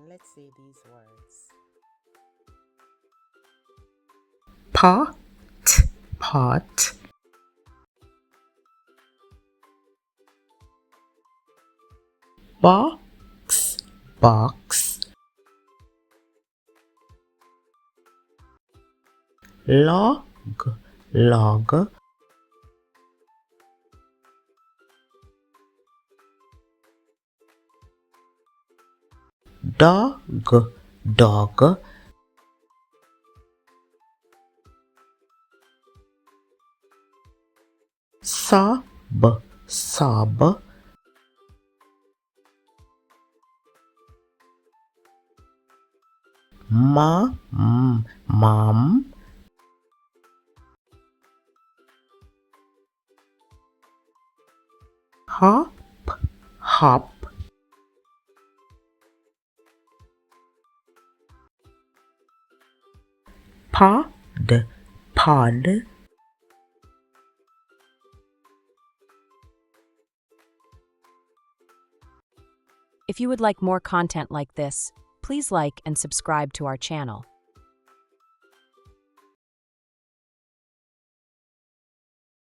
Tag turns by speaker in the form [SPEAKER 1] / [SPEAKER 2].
[SPEAKER 1] Let's say these words. Pot, pot. Box, box. Log, log. Dog, dog. Sob, sob. Mom. Hop, hop. Pod, pod.
[SPEAKER 2] If you would like more content like this, please like and subscribe to our channel.